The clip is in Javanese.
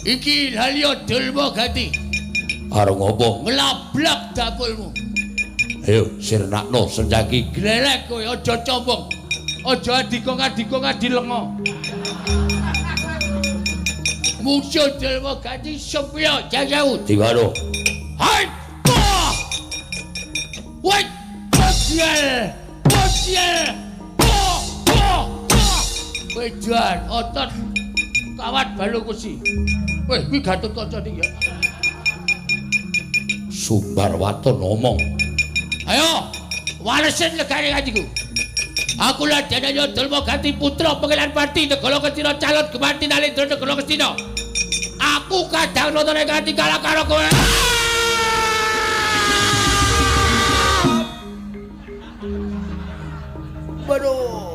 Iki Halyo Dulma Gati. Karo ngopo? Nglablak dapurmu. Ayo sirnakno senjaki. Glelek kowe aja combong. Aja adikong adilengo. Musuh Dulma Gati sepya jajau. Diwano. Hai! Bah! Wait! Bosial! Bosial! Bah! Bah! Bah! Wedan otot kawat balu kusi. Weh, kuwi Gatot Kaca iki ya. Subarwaton ngomong. Ayo, walesin negari kanjiku. Aku lah Danaya Dulma Gati putra Pengilan Pati negara Kestina calon Gemarti Nalendra negara Kestina. Aku kadang nonton kanthi kalah karo kowe. Waduh.